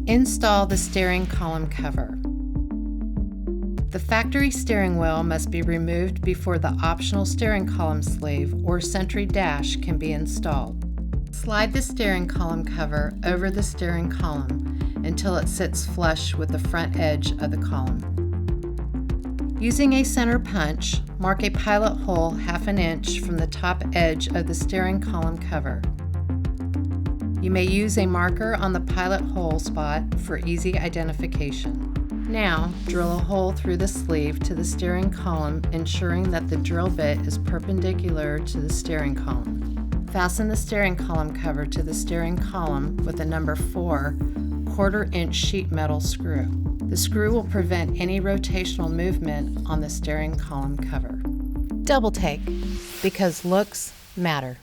Install the steering column cover. The factory steering wheel must be removed before the optional steering column sleeve or Sentry dash can be installed. Slide the steering column cover over the steering column until it sits flush with the front edge of the column. Using a center punch, mark a pilot hole 1/2 inch from the top edge of the steering column cover. You may use a marker on the pilot hole spot for easy identification. Now, drill a hole through the sleeve to the steering column, ensuring that the drill bit is perpendicular to the steering column. Fasten the steering column cover to the steering column with a number 4 1/4 inch sheet metal screw. The screw will prevent any rotational movement on the steering column cover. DoubleTake, because looks matter.